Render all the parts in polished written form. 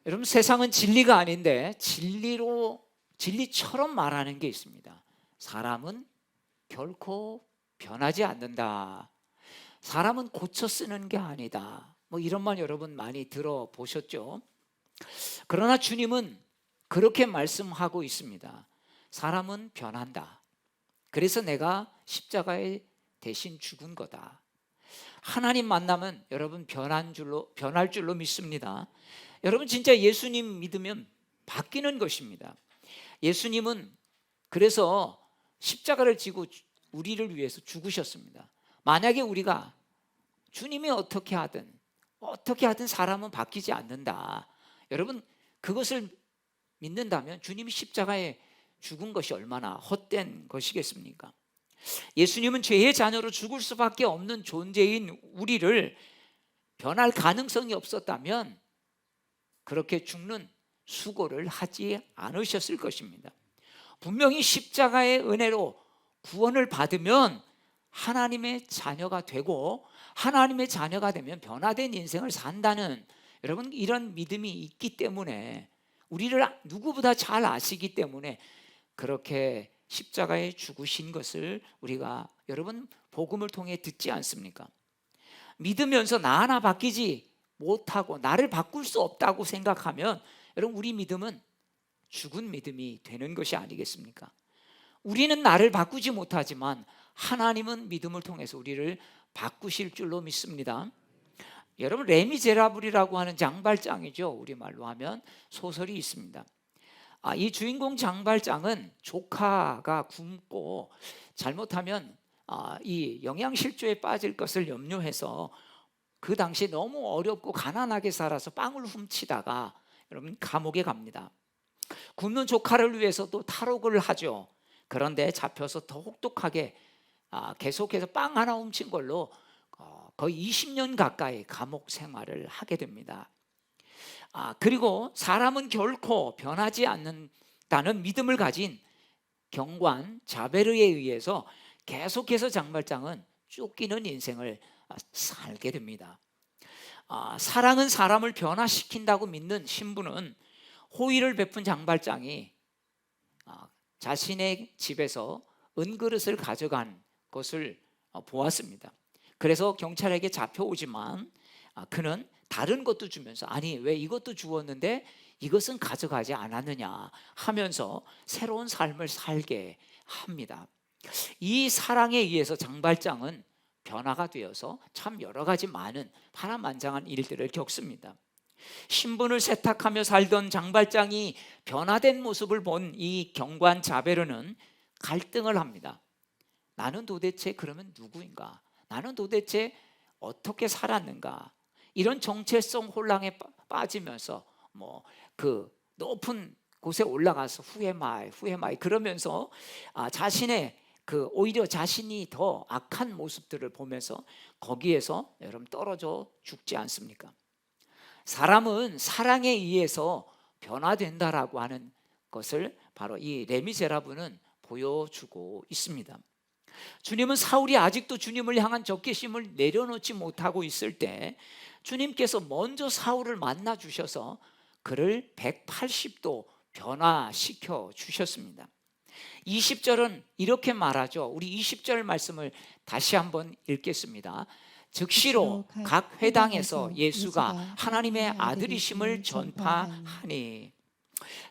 여러분, 세상은 진리가 아닌데 진리처럼 말하는 게 있습니다. 사람은 결코 변하지 않는다. 사람은 고쳐 쓰는 게 아니다. 뭐 이런 말 여러분 많이 들어보셨죠? 그러나 주님은 그렇게 말씀하고 있습니다. 사람은 변한다. 그래서 내가 십자가에 대신 죽은 거다. 하나님 만나면 여러분 변할 줄로 믿습니다. 여러분, 진짜 예수님 믿으면 바뀌는 것입니다. 예수님은 그래서 십자가를 지고 우리를 위해서 죽으셨습니다. 만약에 우리가 주님이 어떻게 하든 사람은 바뀌지 않는다. 여러분, 그것을 믿는다면 주님이 십자가에 죽은 것이 얼마나 헛된 것이겠습니까? 예수님은 죄의 자녀로 죽을 수밖에 없는 존재인 우리를 변할 가능성이 없었다면 그렇게 죽는 수고를 하지 않으셨을 것입니다. 분명히 십자가의 은혜로 구원을 받으면 하나님의 자녀가 되고, 하나님의 자녀가 되면 변화된 인생을 산다는, 여러분, 이런 믿음이 있기 때문에, 우리를 누구보다 잘 아시기 때문에 그렇게 십자가에 죽으신 것을 우리가 여러분 복음을 통해 듣지 않습니까? 믿으면서 나 하나 바뀌지 못하고 나를 바꿀 수 없다고 생각하면 여러분, 우리 믿음은 죽은 믿음이 되는 것이 아니겠습니까? 우리는 나를 바꾸지 못하지만 하나님은 믿음을 통해서 우리를 바꾸실 줄로 믿습니다. 여러분, 레미제라블이라고 하는 장발장이죠. 우리말로 하면 소설이 있습니다. 이 주인공 장발장은 조카가 굶고 잘못하면 이 영양실조에 빠질 것을 염려해서 그 당시에 너무 어렵고 가난하게 살아서 빵을 훔치다가 여러분 감옥에 갑니다. 굶는 조카를 위해서 또 탈옥을 하죠. 그런데 잡혀서 더 혹독하게 계속해서 빵 하나 훔친 걸로 거의 20년 가까이 감옥 생활을 하게 됩니다. 그리고 사람은 결코 변하지 않는다는 믿음을 가진 경관 자베르에 의해서 계속해서 장발장은 쫓기는 인생을 살게 됩니다. 사랑은 사람을 변화시킨다고 믿는 신부는 호의를 베푼 장발장이 자신의 집에서 은그릇을 가져간 것을 보았습니다. 그래서 경찰에게 잡혀오지만 그는 다른 것도 주면서, 아니 왜 이것도 주었는데 이것은 가져가지 않았느냐 하면서 새로운 삶을 살게 합니다. 이 사랑에 의해서 장발장은 변화가 되어서 참 여러 가지 많은 파란만장한 일들을 겪습니다. 신분을 세탁하며 살던 장발장이 변화된 모습을 본 이 경관 자베르는 갈등을 합니다. 나는 도대체 그러면 누구인가? 나는 도대체 어떻게 살았는가? 이런 정체성 혼란에 빠지면서 그 높은 곳에 올라가서 후회마이 그러면서 자신의 오히려 자신이 더 악한 모습들을 보면서 거기에서 여러분 떨어져 죽지 않습니까? 사람은 사랑에 의해서 변화된다라고 하는 것을 바로 이 레미제라블은 보여주고 있습니다. 주님은 사울이 아직도 주님을 향한 적개심을 내려놓지 못하고 있을 때 주님께서 먼저 사울을 만나 주셔서 그를 180도 변화시켜 주셨습니다. 20절은 이렇게 말하죠. 우리 20절 말씀을 다시 한번 읽겠습니다. 즉시로 각 회당에서 예수가 하나님의 아들이심을 전파하니.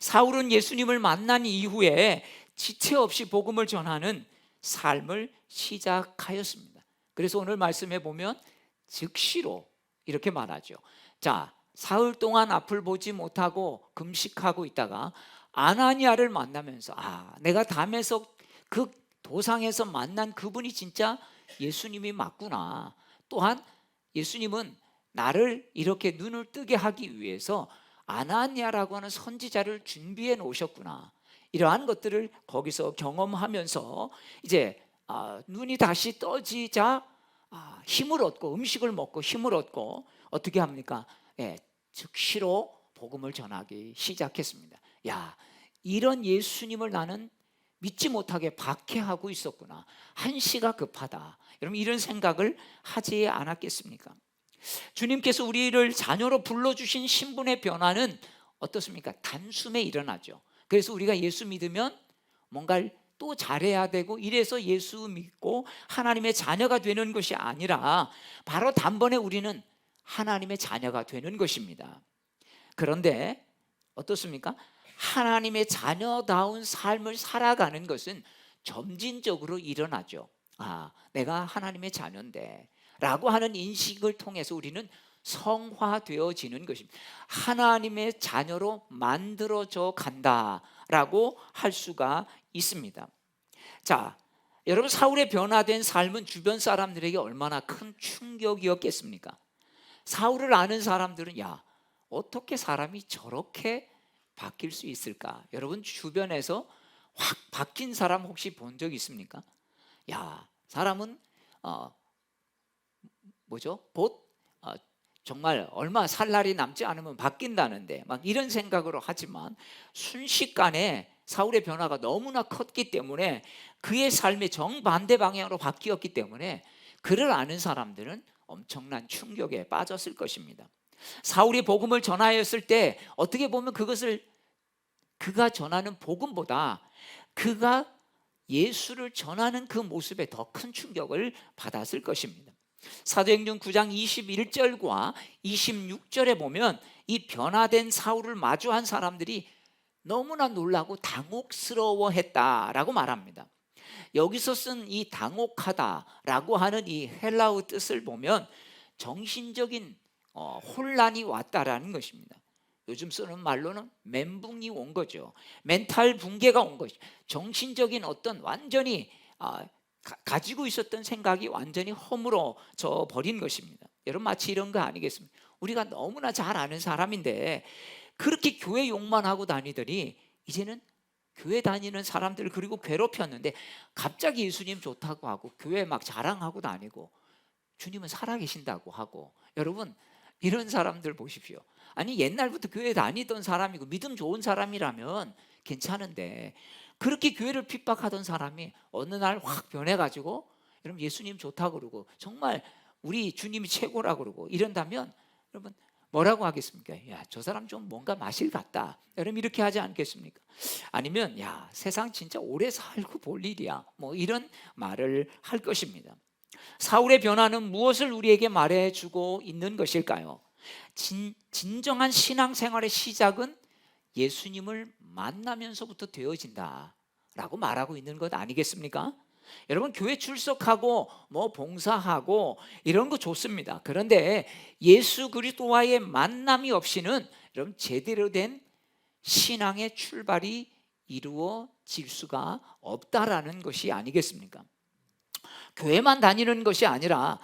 사울은 예수님을 만난 이후에 지체 없이 복음을 전하는 삶을 시작하였습니다. 그래서 오늘 말씀에 보면 즉시로 이렇게 말하죠. 자, 사흘 동안 앞을 보지 못하고 금식하고 있다가 아나니아를 만나면서 내가 담에서 그 도상에서 만난 그분이 진짜 예수님이 맞구나. 또한 예수님은 나를 이렇게 눈을 뜨게 하기 위해서 아나니아라고 하는 선지자를 준비해 놓으셨구나. 이러한 것들을 거기서 경험하면서 이제 눈이 다시 떠지자 힘을 얻고 음식을 먹고 힘을 얻고 어떻게 합니까? 즉시로 복음을 전하기 시작했습니다. 이런 예수님을 나는 믿지 못하게 박해하고 있었구나. 한시가 급하다. 여러분, 이런 생각을 하지 않았겠습니까? 주님께서 우리를 자녀로 불러주신 신분의 변화는 어떻습니까? 단숨에 일어나죠. 그래서 우리가 예수 믿으면 뭔가를 또 잘해야 되고 이래서 예수 믿고 하나님의 자녀가 되는 것이 아니라 바로 단번에 우리는 하나님의 자녀가 되는 것입니다. 그런데 어떻습니까? 하나님의 자녀다운 삶을 살아가는 것은 점진적으로 일어나죠. 아, 내가 하나님의 자녀인데 라고 하는 인식을 통해서 우리는 성화되어지는 것입니다. 하나님의 자녀로 만들어져 간다라고 할 수가 있습니다. 자, 여러분, 사울의 변화된 삶은 주변 사람들에게 얼마나 큰 충격이었겠습니까? 사울을 아는 사람들은 야, 어떻게 사람이 저렇게 바뀔 수 있을까? 여러분, 주변에서 확 바뀐 사람 혹시 본 적 있습니까? 야, 사람은 곧 정말 얼마 살 날이 남지 않으면 바뀐다는데 막 이런 생각으로 하지만 순식간에 사울의 변화가 너무나 컸기 때문에 그의 삶의 정반대 방향으로 바뀌었기 때문에 그를 아는 사람들은 엄청난 충격에 빠졌을 것입니다. 사울이 복음을 전하였을 때 어떻게 보면 그것을 그가 전하는 복음보다 그가 예수를 전하는 그 모습에 더 큰 충격을 받았을 것입니다. 사도행전 9장 21절과 26절에 보면 이 변화된 사울을 마주한 사람들이 너무나 놀라고 당혹스러워했다라고 말합니다. 여기서 쓴 이 당혹하다라고 하는 이 헬라어 뜻을 보면 정신적인 혼란이 왔다라는 것입니다. 요즘 쓰는 말로는 멘붕이 온 거죠. 멘탈 붕괴가 온 거죠. 정신적인 어떤 완전히 가지고 있었던 생각이 완전히 허물어져 버린 것입니다. 여러분, 마치 이런 거 아니겠습니까? 우리가 너무나 잘 아는 사람인데 그렇게 교회 욕만 하고 다니더니 이제는 교회 다니는 사람들을 그리고 괴롭혔는데 갑자기 예수님 좋다고 하고 교회 막 자랑하고 다니고 주님은 살아계신다고 하고. 여러분, 이런 사람들 보십시오. 아니, 옛날부터 교회 다니던 사람이고 믿음 좋은 사람이라면 괜찮은데 그렇게 교회를 핍박하던 사람이 어느 날 확 변해가지고 여러분 예수님 좋다고 그러고 정말 우리 주님이 최고라고 그러고 이런다면 여러분 뭐라고 하겠습니까? 야, 저 사람 좀 뭔가 마실 같다. 여러분 이렇게 하지 않겠습니까? 아니면 야, 세상 진짜 오래 살고 볼 일이야. 뭐 이런 말을 할 것입니다. 사울의 변화는 무엇을 우리에게 말해주고 있는 것일까요? 진정한 신앙생활의 시작은 예수님을 만나면서부터 되어진다라고 말하고 있는 것 아니겠습니까? 여러분, 교회 출석하고 뭐 봉사하고 이런 거 좋습니다. 그런데 예수 그리스도와의 만남이 없이는 여러분 제대로 된 신앙의 출발이 이루어질 수가 없다라는 것이 아니겠습니까? 교회만 다니는 것이 아니라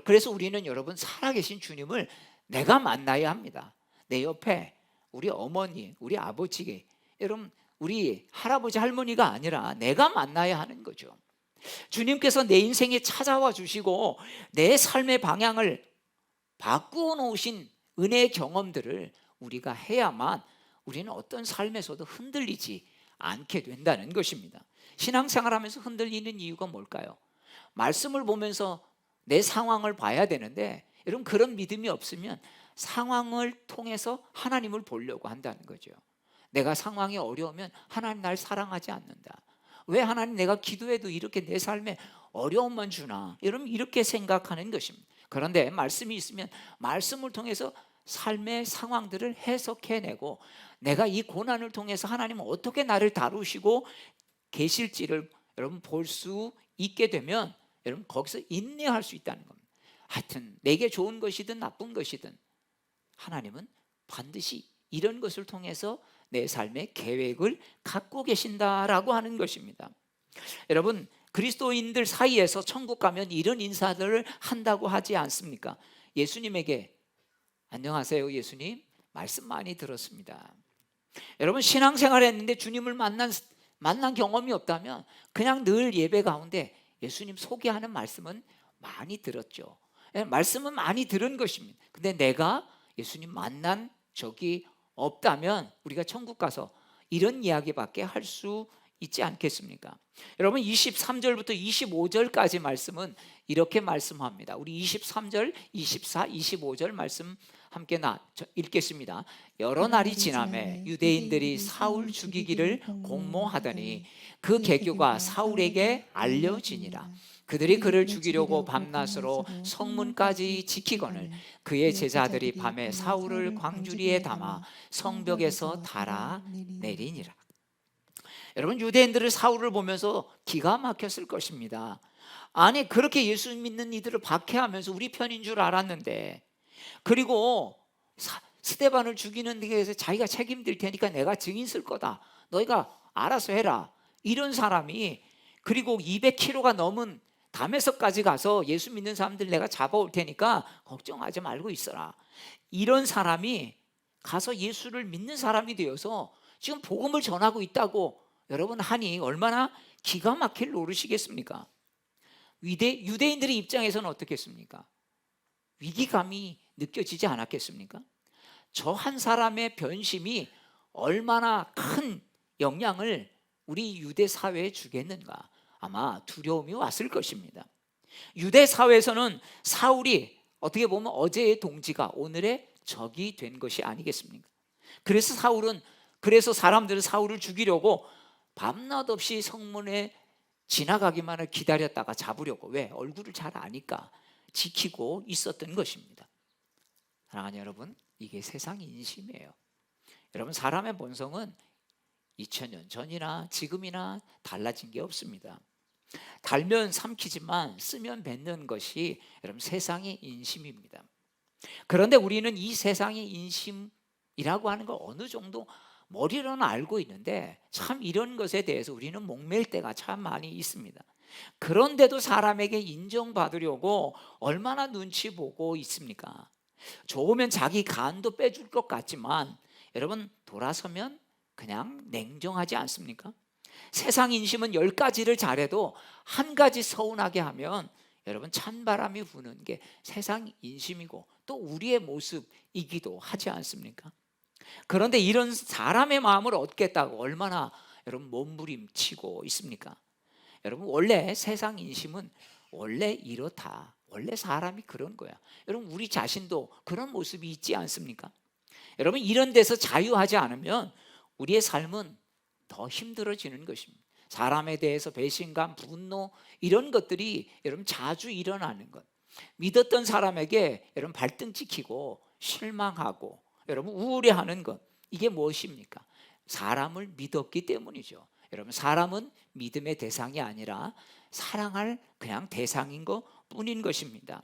그래서 우리는 여러분 살아계신 주님을 내가 만나야 합니다. 내 옆에 우리 어머니, 우리 아버지, 여러분 우리 할아버지 할머니가 아니라 내가 만나야 하는 거죠. 주님께서 내 인생에 찾아와 주시고 내 삶의 방향을 바꾸어 놓으신 은혜의 경험들을 우리가 해야만 우리는 어떤 삶에서도 흔들리지 않게 된다는 것입니다. 신앙생활하면서 흔들리는 이유가 뭘까요? 말씀을 보면서 내 상황을 봐야 되는데 여러분 그런 믿음이 없으면 상황을 통해서 하나님을 보려고 한다는 거죠. 내가 상황이 어려우면 하나님 날 사랑하지 않는다. 왜 하나님 내가 기도해도 이렇게 내 삶에 어려움만 주나? 여러분 이렇게 생각하는 것입니다. 그런데 말씀이 있으면 말씀을 통해서 삶의 상황들을 해석해내고 내가 이 고난을 통해서 하나님은 어떻게 나를 다루시고 계실지를 여러분 볼 수 있게 되면 여러분 거기서 인내할 수 있다는 겁니다. 하여튼 내게 좋은 것이든 나쁜 것이든 하나님은 반드시 이런 것을 통해서 내 삶의 계획을 갖고 계신다라고 하는 것입니다. 여러분 그리스도인들 사이에서 천국 가면 이런 인사들을 한다고 하지 않습니까? 예수님에게 안녕하세요 예수님, 말씀 많이 들었습니다. 여러분 신앙생활 했는데 주님을 만난 경험이 없다면 그냥 늘 예배 가운데 예수님 소개하는 말씀은 많이 들었죠. 말씀은 많이 들은 것입니다. 근데 내가 예수님 만난 적이 없다면 우리가 천국 가서 이런 이야기밖에 할 수 있지 않겠습니까? 여러분 23절부터 25절까지 말씀은 이렇게 말씀합니다. 우리 23절, 24, 25절 말씀 함께 읽겠습니다. 여러 날이 지나매 유대인들이 사울 죽이기를 공모하더니 그 계교가 사울에게 알려지니라. 그들이 그를 죽이려고 밤낮으로 성문까지 지키거늘 그의 제자들이 밤에 사울을 광주리에 담아 성벽에서 달아내리니라. 여러분, 유대인들은 사울을 보면서 기가 막혔을 것입니다. 아니, 그렇게 예수 믿는 이들을 박해하면서 우리 편인 줄 알았는데, 그리고 스데반을 죽이는 데 대해서 자기가 책임질 테니까 내가 증인 쓸 거다, 너희가 알아서 해라, 이런 사람이, 그리고 200km가 넘은 담에서까지 가서 예수 믿는 사람들 내가 잡아올 테니까 걱정하지 말고 있어라, 이런 사람이 가서 예수를 믿는 사람이 되어서 지금 복음을 전하고 있다고 여러분 하니 얼마나 기가 막힐 노릇이겠습니까? 유대인들의 입장에서는 어떻겠습니까? 위기감이 느껴지지 않았겠습니까? 저 한 사람의 변심이 얼마나 큰 영향을 우리 유대 사회에 주겠는가, 아마 두려움이 왔을 것입니다. 유대 사회에서는 사울이 어떻게 보면 어제의 동지가 오늘의 적이 된 것이 아니겠습니까? 그래서 사람들은 사울을 죽이려고 밤낮 없이 성문에 지나가기만을 기다렸다가 잡으려고, 왜? 얼굴을 잘 아니까 지키고 있었던 것입니다. 사랑하는 여러분, 이게 세상 인심이에요. 여러분, 사람의 본성은 2000년 전이나 지금이나 달라진 게 없습니다. 달면 삼키지만 쓰면 뱉는 것이 여러분 세상의 인심입니다. 그런데 우리는 이 세상의 인심이라고 하는 걸 어느 정도 머리로는 알고 있는데 참 이런 것에 대해서 우리는 목맬 때가 참 많이 있습니다. 그런데도 사람에게 인정받으려고 얼마나 눈치 보고 있습니까? 좋으면 자기 간도 빼줄 것 같지만 여러분, 돌아서면 그냥 냉정하지 않습니까? 세상 인심은 10가지를 잘해도 한 가지 서운하게 하면 여러분 찬바람이 부는 게 세상 인심이고 또 우리의 모습이기도 하지 않습니까? 그런데 이런 사람의 마음을 얻겠다고 얼마나 여러분 몸부림치고 있습니까? 여러분, 원래 세상 인심은 원래 이렇다, 원래 사람이 그런 거야. 여러분, 우리 자신도 그런 모습이 있지 않습니까? 여러분, 이런 데서 자유하지 않으면 우리의 삶은 더 힘들어지는 것입니다. 사람에 대해서 배신감, 분노, 이런 것들이 여러분 자주 일어나는 것, 믿었던 사람에게 여러분 발등 찍히고 실망하고 여러분 우울해하는 것, 이게 무엇입니까? 사람을 믿었기 때문이죠. 여러분, 사람은 믿음의 대상이 아니라 사랑할 그냥 대상인 것 뿐인 것입니다.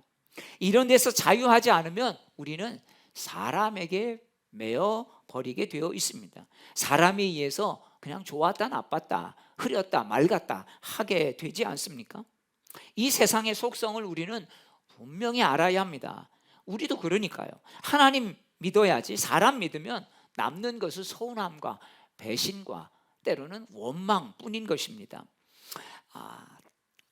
이런 데서 자유하지 않으면 우리는 사람에게 매어 버리게 되어 있습니다. 사람에 의해서 그냥 좋았다 나빴다, 흐렸다 맑았다 하게 되지 않습니까? 이 세상의 속성을 우리는 분명히 알아야 합니다. 우리도 그러니까요. 하나님 믿어야지, 사람 믿으면 남는 것은 서운함과 배신과 때로는 원망뿐인 것입니다.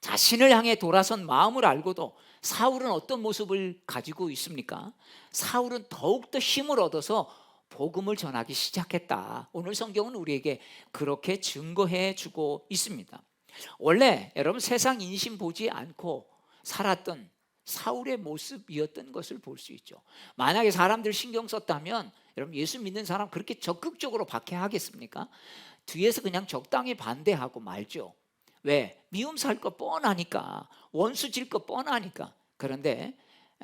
자신을 향해 돌아선 마음을 알고도 사울은 어떤 모습을 가지고 있습니까? 사울은 더욱더 힘을 얻어서 복음을 전하기 시작했다. 오늘 성경은 우리에게 그렇게 증거해 주고 있습니다. 원래 여러분 세상 인심 보지 않고 살았던 사울의 모습이었던 것을 볼 수 있죠. 만약에 사람들 신경 썼다면 여러분 예수 믿는 사람 그렇게 적극적으로 박해하겠습니까? 뒤에서 그냥 적당히 반대하고 말죠. 왜? 미움 살 거 뻔하니까, 원수 질 거 뻔하니까. 그런데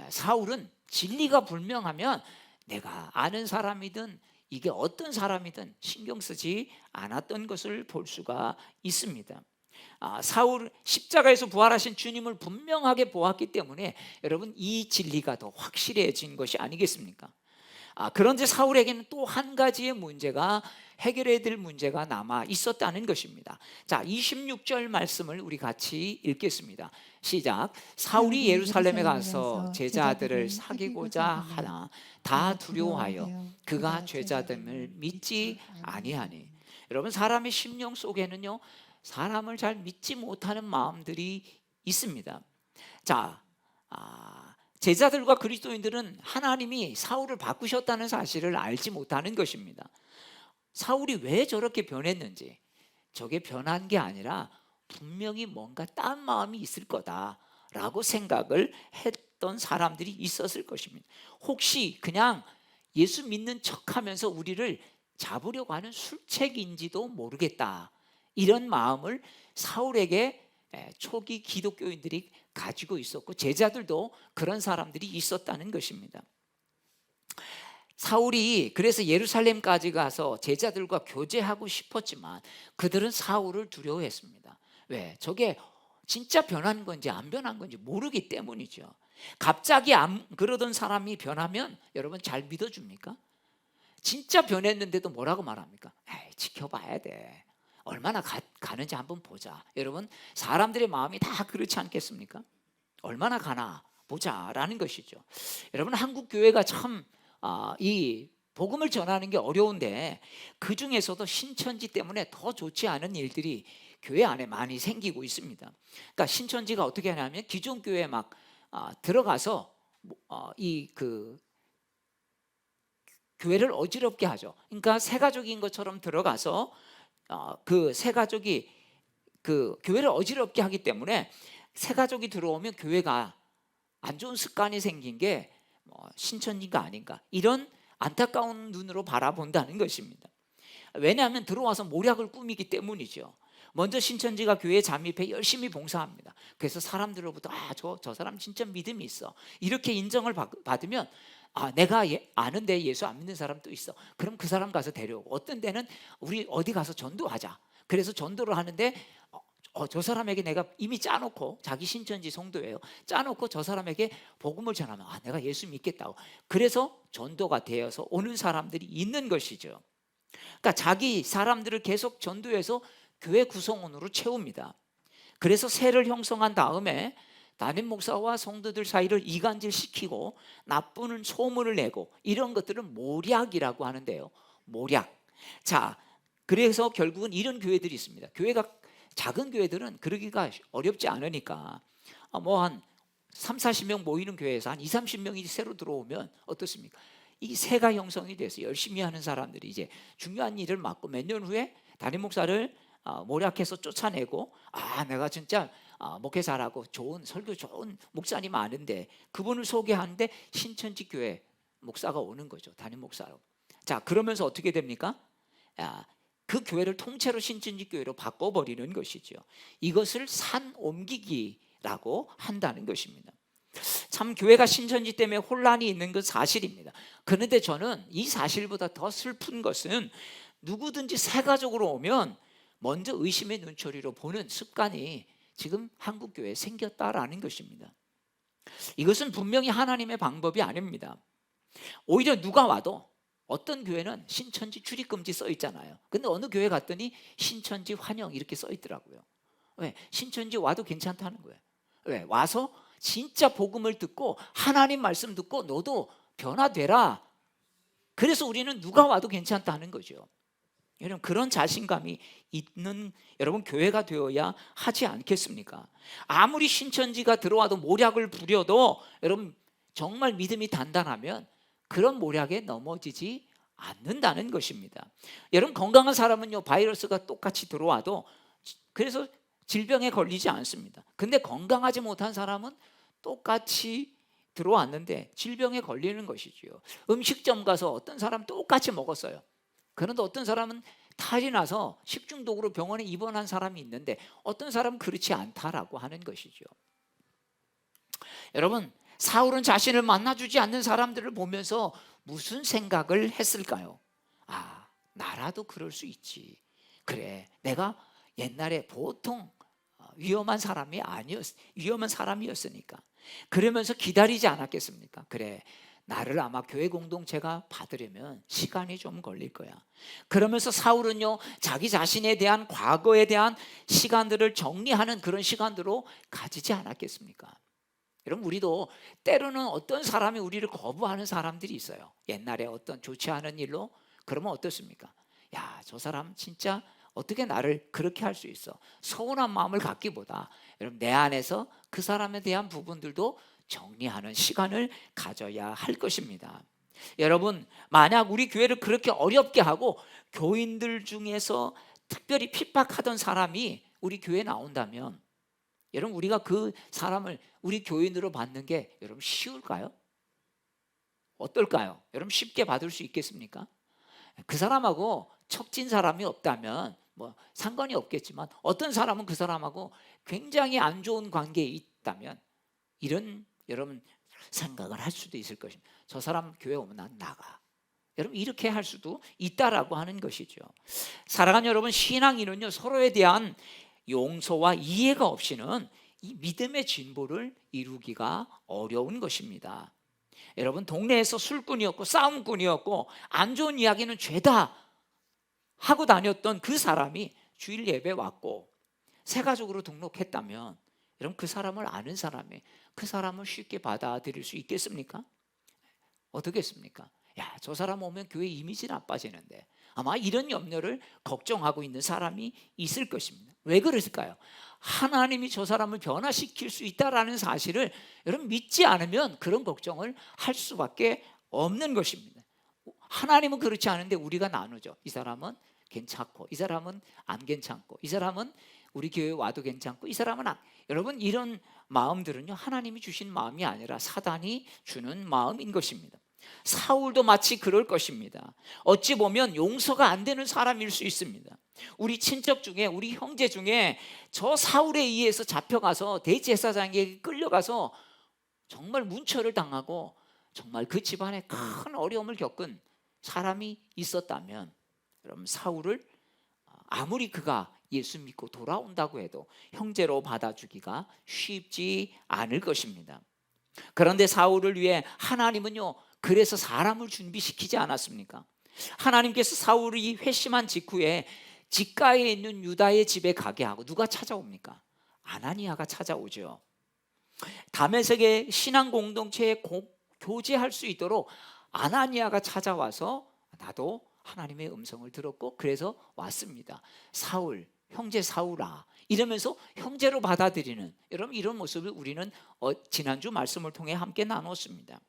사울은 진리가 분명하면 내가 아는 사람이든 이게 어떤 사람이든 신경 쓰지 않았던 것을 볼 수가 있습니다. 사울 십자가에서 부활하신 주님을 분명하게 보았기 때문에 여러분 이 진리가 더 확실해진 것이 아니겠습니까? 그런데 사울에게는 또 한 가지의 문제가, 해결해야 될 문제가 남아 있었다는 것입니다. 자, 26절 말씀을 우리 같이 읽겠습니다. 시작. 사울이 예루살렘에 가서 제자들을 사귀고자 하나 다 두려워하여 그가 죄자됨을 믿지 아니하니. 여러분, 사람의 심령 속에는요 사람을 잘 믿지 못하는 마음들이 있습니다. 자, 제자들과 그리스도인들은 하나님이 사울을 바꾸셨다는 사실을 알지 못하는 것입니다. 사울이 왜 저렇게 변했는지, 저게 변한 게 아니라 분명히 뭔가 딴 마음이 있을 거다라고 생각을 했던 했던 사람들이 있었을 것입니다. 혹시 그냥 예수 믿는 척하면서 우리를 잡으려고 하는 술책인지도 모르겠다, 이런 마음을 사울에게 초기 기독교인들이 가지고 있었고 제자들도 그런 사람들이 있었다는 것입니다. 사울이 그래서 예루살렘까지 가서 제자들과 교제하고 싶었지만 그들은 사울을 두려워했습니다. 왜? 저게 진짜 변한 건지 안 변한 건지 모르기 때문이죠. 갑자기 안 그러던 사람이 변하면 여러분 잘 믿어줍니까? 진짜 변했는데도 뭐라고 말합니까? 에이, 지켜봐야 돼. 얼마나 가는지 한번 보자. 여러분, 사람들의 마음이 다 그렇지 않겠습니까? 얼마나 가나 보자라는 것이죠. 여러분, 한국 교회가 참 이 복음을 전하는 게 어려운데 그 중에서도 신천지 때문에 더 좋지 않은 일들이 교회 안에 많이 생기고 있습니다. 그러니까 신천지가 어떻게 하냐면 기존 교회에 막 들어가서 이 교회를 어지럽게 하죠. 그러니까 새가족인 것처럼 들어가서 그 새가족이 그 교회를 어지럽게 하기 때문에 새가족이 들어오면 교회가 안 좋은 습관이 생긴 게 신천지가 아닌가, 이런 안타까운 눈으로 바라본다는 것입니다. 왜냐하면 들어와서 모략을 꾸미기 때문이죠. 먼저 신천지가 교회에 잠입해 열심히 봉사합니다. 그래서 사람들로부터 저 사람 진짜 믿음이 있어, 이렇게 인정을 받으면 내가 아는데 예수 안 믿는 사람도 있어, 그럼 그 사람 가서 데려오고, 어떤 데는 우리 어디 가서 전도하자, 그래서 전도를 하는데 저 사람에게 내가 이미 짜놓고, 자기 신천지 성도예요, 짜놓고 저 사람에게 복음을 전하면 내가 예수 믿겠다고, 그래서 전도가 되어서 오는 사람들이 있는 것이죠. 그러니까 자기 사람들을 계속 전도해서 교회 구성원으로 채웁니다. 그래서 세를 형성한 다음에 담임 목사와 성도들 사이를 이간질시키고 나쁜 소문을 내고, 이런 것들은 모략이라고 하는데요. 모략. 자, 그래서 결국은 이런 교회들이 있습니다. 교회가 작은 교회들은 그러기가 어렵지 않으니까 한 3, 40명 모이는 교회에서 한 2, 30명이 새로 들어오면 어떻습니까? 이 세가 형성이 돼서 열심히 하는 사람들이 이제 중요한 일을 맡고 몇 년 후에 담임 목사를 모략해서 쫓아내고, 내가 진짜 목회 잘하고 좋은 설교 좋은 목사님 아는데 그분을 소개하는데 신천지 교회 목사가 오는 거죠. 담임 목사로. 자, 그러면서 어떻게 됩니까? 그 교회를 통째로 신천지 교회로 바꿔버리는 것이죠. 이것을 산 옮기기라고 한다는 것입니다. 참 교회가 신천지 때문에 혼란이 있는 건 사실입니다. 그런데 저는 이 사실보다 더 슬픈 것은 누구든지 새가족으로 오면 먼저 의심의 눈초리로 보는 습관이 지금 한국 교회에 생겼다라는 것입니다. 이것은 분명히 하나님의 방법이 아닙니다. 오히려 누가 와도, 어떤 교회는 신천지 출입금지 써 있잖아요. 근데 어느 교회 갔더니 신천지 환영 이렇게 써 있더라고요. 왜? 신천지 와도 괜찮다는 거예요. 왜? 와서 진짜 복음을 듣고 하나님 말씀 듣고 너도 변화되라. 그래서 우리는 누가 와도 괜찮다는 거죠. 여러분, 그런 자신감이 있는 여러분 교회가 되어야 하지 않겠습니까? 아무리 신천지가 들어와도 모략을 부려도 여러분 정말 믿음이 단단하면 그런 모략에 넘어지지 않는다는 것입니다. 여러분, 건강한 사람은요, 바이러스가 똑같이 들어와도 그래서 질병에 걸리지 않습니다. 근데 건강하지 못한 사람은 똑같이 들어왔는데 질병에 걸리는 것이지요. 음식점 가서 어떤 사람 똑같이 먹었어요. 그런데 어떤 사람은 탈이 나서 식중독으로 병원에 입원한 사람이 있는데 어떤 사람은 그렇지 않다라고 하는 것이죠. 여러분, 사울은 자신을 만나주지 않는 사람들을 보면서 무슨 생각을 했을까요? 나라도 그럴 수 있지. 그래, 내가 옛날에 보통 위험한 사람이었으니까. 그러면서 기다리지 않았겠습니까? 그래, 나를 아마 교회 공동체가 받으려면 시간이 좀 걸릴 거야. 그러면서 사울은요, 자기 자신에 대한 과거에 대한 시간들을 정리하는 그런 시간들로 가지지 않았겠습니까? 여러분, 우리도 때로는 어떤 사람이 우리를 거부하는 사람들이 있어요. 옛날에 어떤 좋지 않은 일로. 그러면 어떻습니까? 저 사람 진짜 어떻게 나를 그렇게 할 수 있어? 서운한 마음을 갖기보다 여러분, 내 안에서 그 사람에 대한 부분들도 정리하는 시간을 가져야 할 것입니다. 여러분, 만약 우리 교회를 그렇게 어렵게 하고 교인들 중에서 특별히 핍박하던 사람이 우리 교회에 나온다면 여러분 우리가 그 사람을 우리 교인으로 받는 게 여러분 쉬울까요? 어떨까요? 여러분 쉽게 받을 수 있겠습니까? 그 사람하고 척진 사람이 없다면 뭐 상관이 없겠지만 어떤 사람은 그 사람하고 굉장히 안 좋은 관계에 있다면 이런 여러분 생각을 할 수도 있을 것입니다. 저 사람 교회 오면 난 나가. 여러분 이렇게 할 수도 있다라고 하는 것이죠. 사랑하는 여러분, 신앙인은요 서로에 대한 용서와 이해가 없이는 이 믿음의 진보를 이루기가 어려운 것입니다. 여러분 동네에서 술꾼이었고 싸움꾼이었고 안 좋은 이야기는 죄다 하고 다녔던 그 사람이 주일 예배 왔고 새 가족으로 등록했다면 여러분 그 사람을 아는 사람이 그 사람을 쉽게 받아들일 수 있겠습니까? 어떻겠습니까? 야, 저 사람 오면 교회 이미지 나빠지는데, 아마 이런 염려를 걱정하고 있는 사람이 있을 것입니다. 왜 그랬을까요? 하나님이 저 사람을 변화시킬 수 있다라는 사실을 여러분 믿지 않으면 그런 걱정을 할 수밖에 없는 것입니다. 하나님은 그렇지 않은데 우리가 나누죠. 이 사람은 괜찮고 이 사람은 안 괜찮고 이 사람은 우리 교회 와도 괜찮고 이 사람은 안. 여러분 이런 마음들은요 하나님이 주신 마음이 아니라 사단이 주는 마음인 것입니다. 사울도 마치 그럴 것입니다. 어찌 보면 용서가 안 되는 사람일 수 있습니다. 우리 친척 중에 우리 형제 중에 저 사울에 의해서 잡혀가서 대제사장에게 끌려가서 정말 문처를 당하고 정말 그 집안에 큰 어려움을 겪은 사람이 있었다면 여러분 사울을 아무리 그가 예수 믿고 돌아온다고 해도 형제로 받아주기가 쉽지 않을 것입니다. 그런데 사울을 위해 하나님은요 그래서 사람을 준비시키지 않았습니까? 하나님께서 사울이 회심한 직후에 직가에 있는 유다의 집에 가게 하고 누가 찾아옵니까? 아나니아가 찾아오죠. 다메섹의 신앙 공동체에 교제할 수 있도록 아나니아가 찾아와서 나도 하나님의 음성을 들었고 그래서 왔습니다. 사울, 형제 사울아 이러면서 형제로 받아들이는 여러분 이런 모습을 우리는 지난주 말씀을 통해 함께 나눴습니다.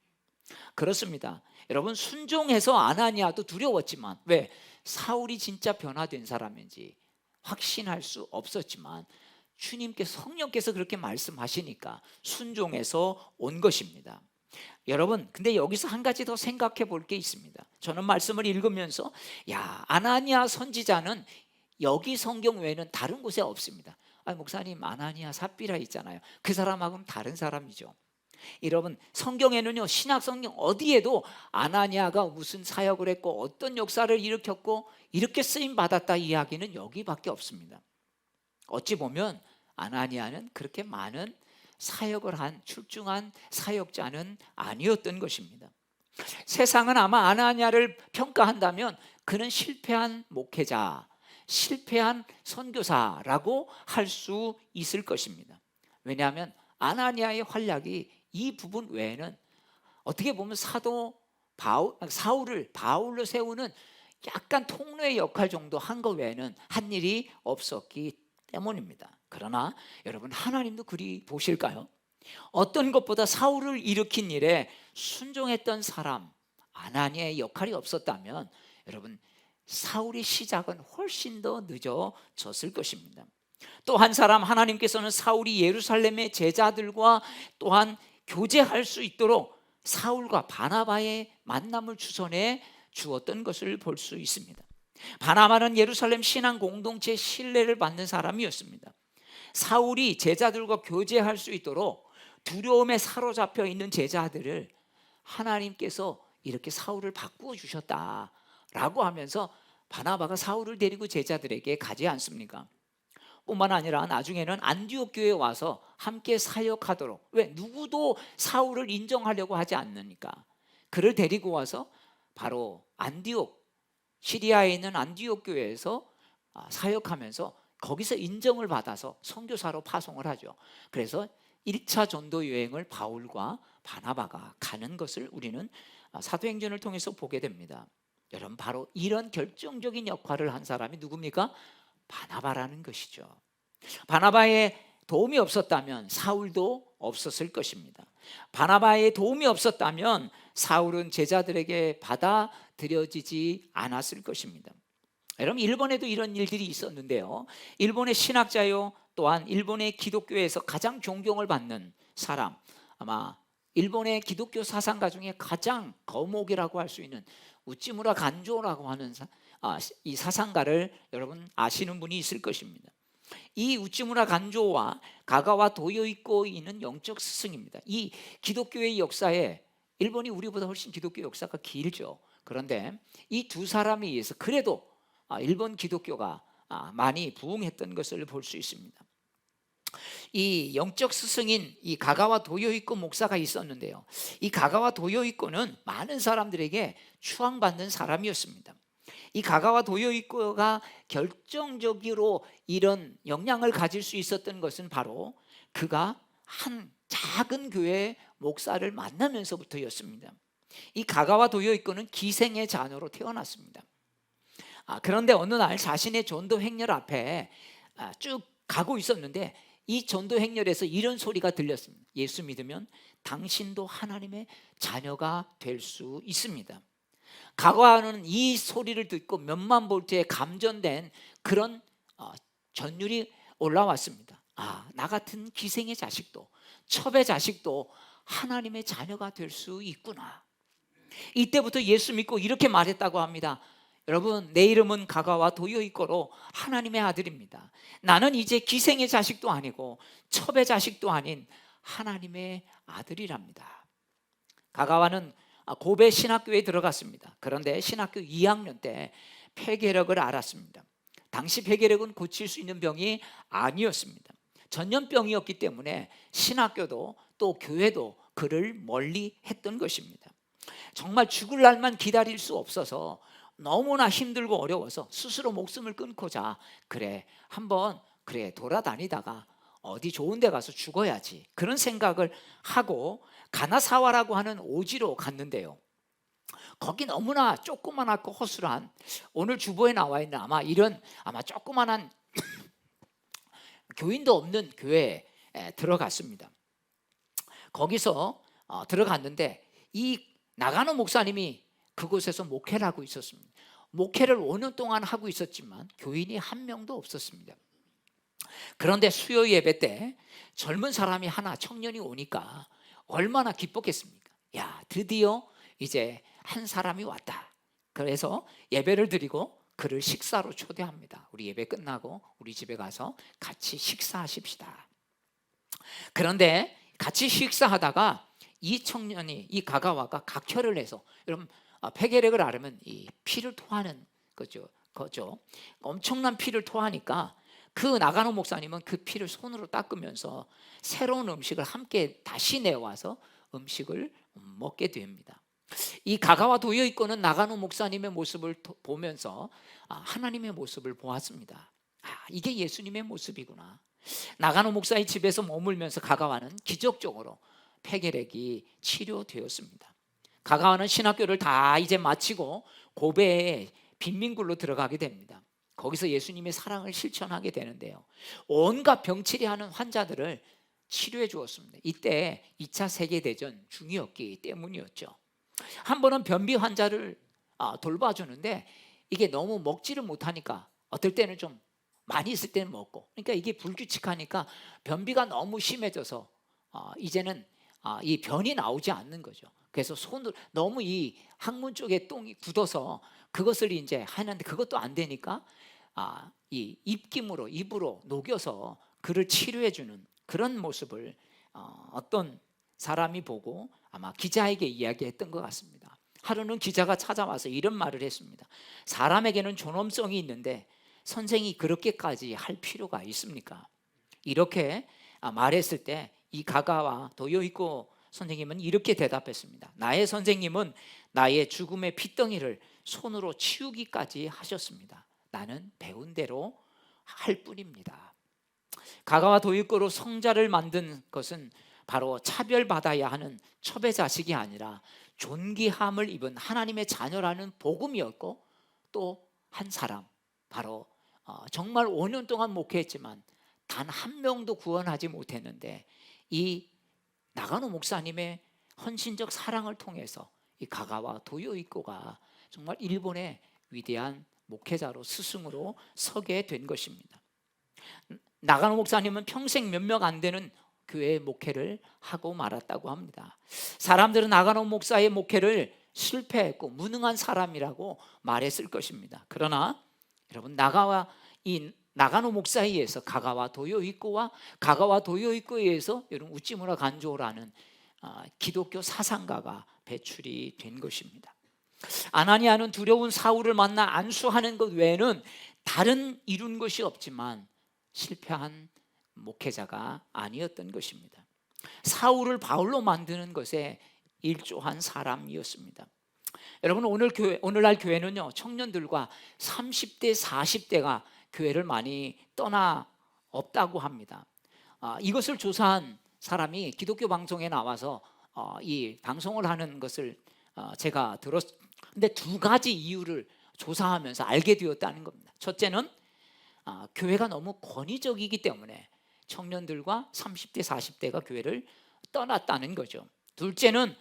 그렇습니다. 여러분 순종해서 아나니아도 두려웠지만 왜? 사울이 진짜 변화된 사람인지 확신할 수 없었지만 주님께서 성령께서 그렇게 말씀하시니까 순종해서 온 것입니다. 여러분 근데 여기서 한 가지 더 생각해 볼 게 있습니다. 저는 말씀을 읽으면서 야 아나니아 선지자는 여기 성경 외에는 다른 곳에 없습니다. 목사님 아나니아 삽비라 있잖아요. 그 사람하고는 다른 사람이죠. 여러분 성경에는요 신약 성경 어디에도 아나니아가 무슨 사역을 했고 어떤 역사를 일으켰고 이렇게 쓰임 받았다 이야기는 여기밖에 없습니다. 어찌 보면 아나니아는 그렇게 많은 사역을 한 출중한 사역자는 아니었던 것입니다. 세상은 아마 아나니아를 평가한다면 그는 실패한 목회자, 실패한 선교사라고 할 수 있을 것입니다. 왜냐하면 아나니아의 활약이 이 부분 외에는 어떻게 보면 사도 사울을 바울로 세우는 약간 통로의 역할 정도 한 것 외에는 한 일이 없었기 때문입니다. 그러나 여러분 하나님도 그리 보실까요? 어떤 것보다 사울을 일으킨 일에 순종했던 사람 아나니아의 역할이 없었다면 여러분 사울의 시작은 훨씬 더 늦어졌을 것입니다. 또 한 사람 하나님께서는 사울이 예루살렘의 제자들과 또한 교제할 수 있도록 사울과 바나바의 만남을 주선해 주었던 것을 볼 수 있습니다. 바나바는 예루살렘 신앙 공동체의 신뢰를 받는 사람이었습니다. 사울이 제자들과 교제할 수 있도록 두려움에 사로잡혀 있는 제자들을 하나님께서 이렇게 사울을 바꾸어 주셨다라고 하면서 바나바가 사울을 데리고 제자들에게 가지 않습니까? 뿐만 아니라 나중에는 안디옥 교회에 와서 함께 사역하도록 왜? 누구도 사울을 인정하려고 하지 않으니까 그를 데리고 와서 바로 안디옥 시리아에 있는 안디옥 교회에서 사역하면서 거기서 인정을 받아서 선교사로 파송을 하죠. 그래서 1차 전도 여행을 바울과 바나바가 가는 것을 우리는 사도행전을 통해서 보게 됩니다. 여러분 바로 이런 결정적인 역할을 한 사람이 누굽니까? 바나바라는 것이죠. 바나바의 도움이 없었다면 사울도 없었을 것입니다. 바나바의 도움이 없었다면 사울은 제자들에게 받아들여지지 않았을 것입니다. 여러분, 일본에도 이런 일들이 있었는데요. 일본의 신학자요, 또한 일본의 기독교에서 가장 존경을 받는 사람, 아마 일본의 기독교 사상가 중에 가장 거목이라고 할 수 있는 우찌무라 간조라고 하는 이 사상가를 여러분 아시는 분이 있을 것입니다. 이 우찌무라 간조와 가가와 도요이코이는 영적 스승입니다. 이 기독교의 역사에, 일본이 우리보다 훨씬 기독교 역사가 길죠. 그런데 이 두 사람에 의해서 그래도 일본 기독교가 많이 부흥했던 것을 볼 수 있습니다. 이 영적 스승인 이 가가와 도요이코 목사가 있었는데요. 이 가가와 도요이코는 많은 사람들에게 추앙받는 사람이었습니다. 이 가가와 도요이코가 결정적으로 이런 영향을 가질 수 있었던 것은 바로 그가 한 작은 교회 목사를 만나면서부터였습니다. 이 가가와 도요이코는 기생의 자녀로 태어났습니다. 그런데 어느 날 자신의 전도 행렬 앞에 쭉 가고 있었는데 이 전도 행렬에서 이런 소리가 들렸습니다. 예수 믿으면 당신도 하나님의 자녀가 될 수 있습니다. 가가와는 이 소리를 듣고 몇만 볼트에 감전된 그런 전율이 올라왔습니다. 나 같은 기생의 자식도, 첩의 자식도 하나님의 자녀가 될 수 있구나. 이때부터 예수 믿고 이렇게 말했다고 합니다. 여러분, 내 이름은 가가와 도요이코로 하나님의 아들입니다. 나는 이제 기생의 자식도 아니고 첩의 자식도 아닌 하나님의 아들이랍니다. 가가와는 고베 신학교에 들어갔습니다. 그런데 신학교 2학년 때 폐결핵을 앓았습니다. 당시 폐결핵은 고칠 수 있는 병이 아니었습니다. 전염병이었기 때문에 신학교도 또 교회도 그를 멀리 했던 것입니다. 정말 죽을 날만 기다릴 수 없어서 너무나 힘들고 어려워서 스스로 목숨을 끊고자 한번 돌아다니다가 어디 좋은 데 가서 죽어야지, 그런 생각을 하고 가나사와라고 하는 오지로 갔는데요. 거기 너무나 조그만하고 허술한, 오늘 주보에 나와 있는 아마 조그만한 교인도 없는 교회에 들어갔습니다. 거기서 들어갔는데 이 나가노 목사님이 그곳에서 목회를 하고 있었습니다. 목회를 5년 동안 하고 있었지만 교인이 한 명도 없었습니다. 그런데 수요 예배 때 젊은 사람이 하나, 청년이 오니까 얼마나 기뻤겠습니까? 드디어 이제 한 사람이 왔다. 그래서 예배를 드리고 그를 식사로 초대합니다. 우리 예배 끝나고 우리 집에 가서 같이 식사하십시다. 그런데 같이 식사하다가 이 청년이, 이 가가와가 각혈을 해서, 여러분 폐결핵을 앓으면 이 피를 토하는 거죠. 엄청난 피를 토하니까 그 나가노 목사님은 그 피를 손으로 닦으면서 새로운 음식을 함께 다시 내와서 음식을 먹게 됩니다. 이 가가와 도요이코는 나가노 목사님의 모습을 보면서 하나님의 모습을 보았습니다. 이게 예수님의 모습이구나. 나가노 목사의 집에서 머물면서 가가와는 기적적으로 폐결핵이 치료되었습니다. 가가와는 신학교를 다 이제 마치고 고베에 빈민굴로 들어가게 됩니다. 거기서 예수님의 사랑을 실천하게 되는데요. 온갖 병치레하는 환자들을 치료해 주었습니다. 이때 2차 세계대전 중이었기 때문이었죠. 한 번은 변비 환자를 돌봐주는데 이게 너무 먹지를 못하니까 어떨 때는 좀 많이 있을 때는 먹고, 그러니까 이게 불규칙하니까 변비가 너무 심해져서 이제는 이 변이 나오지 않는 거죠. 그래서 손을 너무 이 항문 쪽에 똥이 굳어서 그것을 이제 하는데 그것도 안 되니까 이 입으로 녹여서 그를 치료해 주는 그런 모습을 어떤 사람이 보고 아마 기자에게 이야기했던 것 같습니다. 하루는 기자가 찾아와서 이런 말을 했습니다. 사람에게는 존엄성이 있는데 선생이 그렇게까지 할 필요가 있습니까? 이렇게 말했을 때 이 가가와 도요이코 선생님은 이렇게 대답했습니다. 나의 선생님은 나의 죽음의 핏덩이를 손으로 치우기까지 하셨습니다. 나는 배운 대로 할 뿐입니다. 가가와 도요이코로 성자를 만든 것은 바로 차별받아야 하는 첩의 자식이 아니라 존귀함을 입은 하나님의 자녀라는 복음이었고, 또 한 사람, 바로 정말 5년 동안 목회했지만 단 한 명도 구원하지 못했는데 이 나가노 목사님의 헌신적 사랑을 통해서 이 가가와 도요이코가 정말 일본의 위대한 목회자로 스승으로 서게 된 것입니다. 나가노 목사님은 평생 몇 명 안 되는 교회 목회를 하고 말았다고 합니다. 사람들은 나가노 목사의 목회를 실패했고 무능한 사람이라고 말했을 것입니다. 그러나 여러분, 나가노 목사에 의해서 가가와 도요이코와 가가와 도요이코에 의해서 여러분 우찌무라 간조라는 기독교 사상가가 배출이 된 것입니다. 아나니아는 두려운 사울을 만나 안수하는 것 외에는 다른 이룬 것이 없지만 실패한 목회자가 아니었던 것입니다. 사울을 바울로 만드는 것에 일조한 사람이었습니다. 여러분, 오늘날 교회는요, 청년들과 30대 40대가 교회를 많이 떠나 없다고 합니다. 이것을 조사한 사람이 기독교 방송에 나와서 이 방송을 하는 것을 제가 근데 두 가지 이유를 조사하면서 알게 되었다는 겁니다. 첫째는 교회가 너무 권위적이기 때문에 청년들과 30대 40대가 교회를 떠났다는 거죠. 둘째는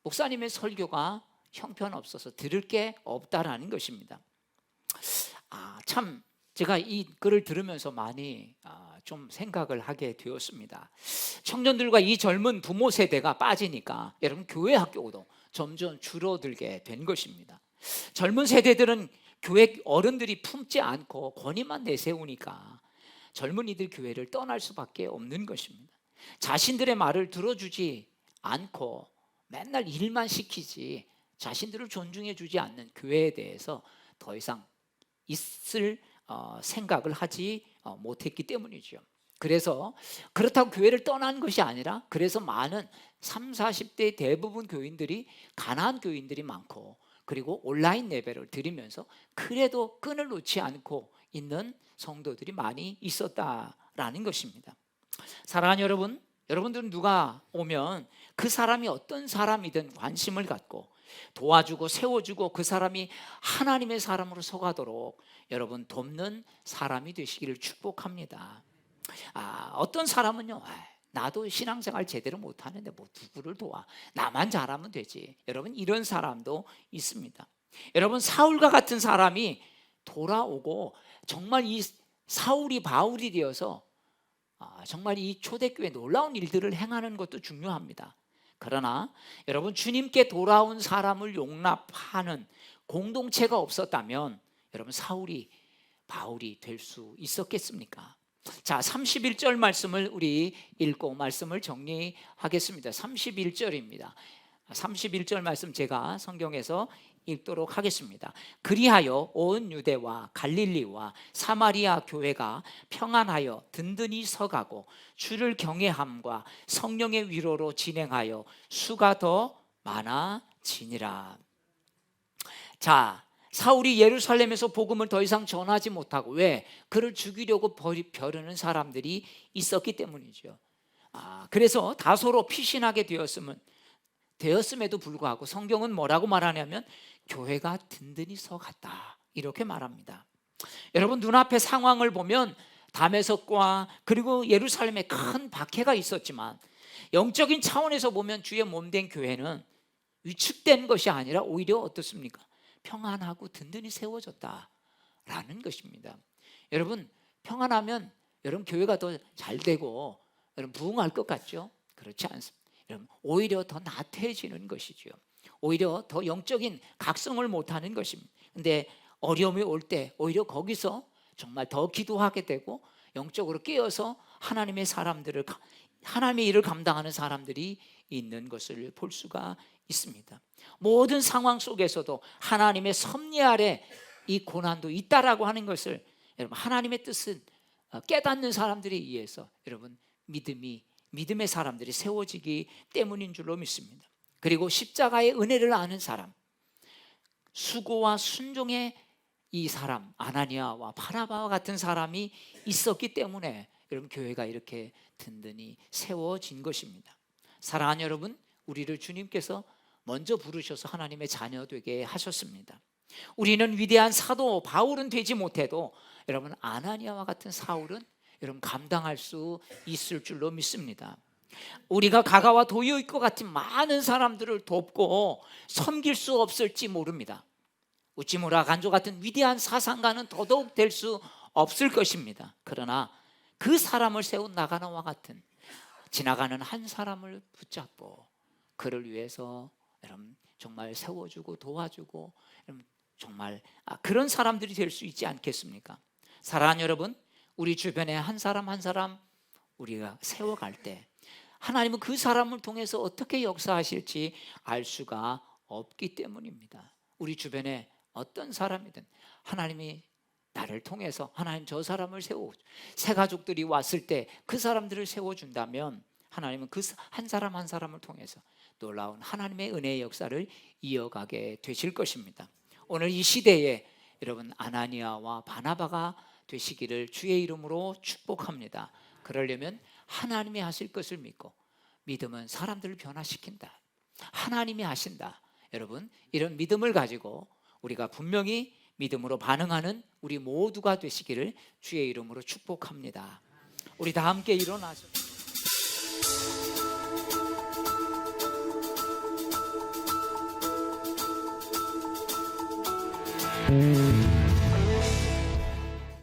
목사님의 설교가 형편없어서 들을 게 없다라는 것입니다. 참 제가 이 글을 들으면서 많이 좀 생각을 하게 되었습니다. 청년들과 이 젊은 부모 세대가 빠지니까 여러분 교회 학교도 점점 줄어들게 된 것입니다. 젊은 세대들은 교회 어른들이 품지 않고 권위만 내세우니까 젊은이들 교회를 떠날 수밖에 없는 것입니다. 자신들의 말을 들어주지 않고 맨날 일만 시키지 자신들을 존중해 주지 않는 교회에 대해서 더 이상 있을 생각을 하지 못했기 때문이죠. 그래서 그렇다고 교회를 떠난 것이 아니라 그래서 많은 30, 40대 대부분 교인들이 가난한 교인들이 많고 그리고 온라인 예배를 드리면서 그래도 끈을 놓지 않고 있는 성도들이 많이 있었다라는 것입니다. 사랑하는 여러분, 여러분들은 누가 오면 그 사람이 어떤 사람이든 관심을 갖고 도와주고 세워주고 그 사람이 하나님의 사람으로 서가도록 여러분 돕는 사람이 되시기를 축복합니다. 어떤 사람은요, 나도 신앙생활 제대로 못하는데 뭐 누구를 도와, 나만 잘하면 되지. 여러분, 이런 사람도 있습니다. 여러분, 사울과 같은 사람이 돌아오고 정말 이 사울이 바울이 되어서 정말 이 초대교회 놀라운 일들을 행하는 것도 중요합니다. 그러나 여러분, 주님께 돌아온 사람을 용납하는 공동체가 없었다면 여러분, 사울이 바울이 될 수 있었겠습니까? 자, 31절 말씀을 우리 읽고 말씀을 정리하겠습니다. 31절입니다. 31절 말씀 제가 성경에서 읽도록 하겠습니다. 그리하여 온 유대와 갈릴리와 사마리아 교회가 평안하여 든든히 서가고 주를 경외함과 성령의 위로로 진행하여 수가 더 많아지니라. 자, 사울이 예루살렘에서 복음을 더 이상 전하지 못하고, 왜? 그를 죽이려고 벼르는 사람들이 있었기 때문이죠. 그래서 다소로 피신하게 되었음에도 불구하고 성경은 뭐라고 말하냐면 교회가 든든히 서갔다, 이렇게 말합니다. 여러분, 눈앞의 상황을 보면 다메섹과 그리고 예루살렘에 큰 박해가 있었지만 영적인 차원에서 보면 주의 몸된 교회는 위축된 것이 아니라 오히려 어떻습니까? 평안하고 든든히 세워졌다라는 것입니다. 여러분, 평안하면 여러분 교회가 더 잘 되고 여러분 부흥할 것 같죠? 그렇지 않습니다. 여러분, 오히려 더 나태해지는 것이죠. 오히려 더 영적인 각성을 못하는 것입니다. 근데 어려움이 올 때 오히려 거기서 정말 더 기도하게 되고 영적으로 깨어서 하나님의 일을 감당하는 사람들이 있는 것을 볼 수가 있습니다. 모든 상황 속에서도 하나님의 섭리 아래 이 고난도 있다라고 하는 것을 여러분, 하나님의 뜻을 깨닫는 사람들에 의해서 여러분 믿음의 사람들이 세워지기 때문인 줄로 믿습니다. 그리고 십자가의 은혜를 아는 사람, 수고와 순종의 이 사람, 아나니아와 바나바와 같은 사람이 있었기 때문에 여러분 교회가 이렇게 든든히 세워진 것입니다. 사랑하는 여러분, 우리를 주님께서 먼저 부르셔서 하나님의 자녀 되게 하셨습니다. 우리는 위대한 사도 바울은 되지 못해도 여러분 아나니아와 같은 사울은 여러분 감당할 수 있을 줄로 믿습니다. 우리가 가가와 도요이코 같은 많은 사람들을 돕고 섬길 수 없을지 모릅니다. 우찌무라 간조 같은 위대한 사상가는 더더욱 될 수 없을 것입니다. 그러나 그 사람을 세운 나가나와 같은 지나가는 한 사람을 붙잡고 그를 위해서 여러분 정말 세워주고 도와주고 여러분 정말 그런 사람들이 될 수 있지 않겠습니까? 사랑하는 여러분, 우리 주변에 한 사람 한 사람 우리가 세워갈 때 하나님은 그 사람을 통해서 어떻게 역사하실지 알 수가 없기 때문입니다. 우리 주변에 어떤 사람이든 하나님이 나를 통해서 하나님 저 사람을 새 가족들이 왔을 때 그 사람들을 세워준다면 하나님은 그 한 사람 한 사람을 통해서 놀라운 하나님의 은혜의 역사를 이어가게 되실 것입니다. 오늘 이 시대에 여러분 아나니아와 바나바가 되시기를 주의 이름으로 축복합니다. 그러려면 하나님이 하실 것을 믿고 믿음은 사람들을 변화시킨다. 하나님이 하신다. 여러분 이런 믿음을 가지고 우리가 분명히 믿음으로 반응하는 우리 모두가 되시기를 주의 이름으로 축복합니다. 우리 다 함께 일어나서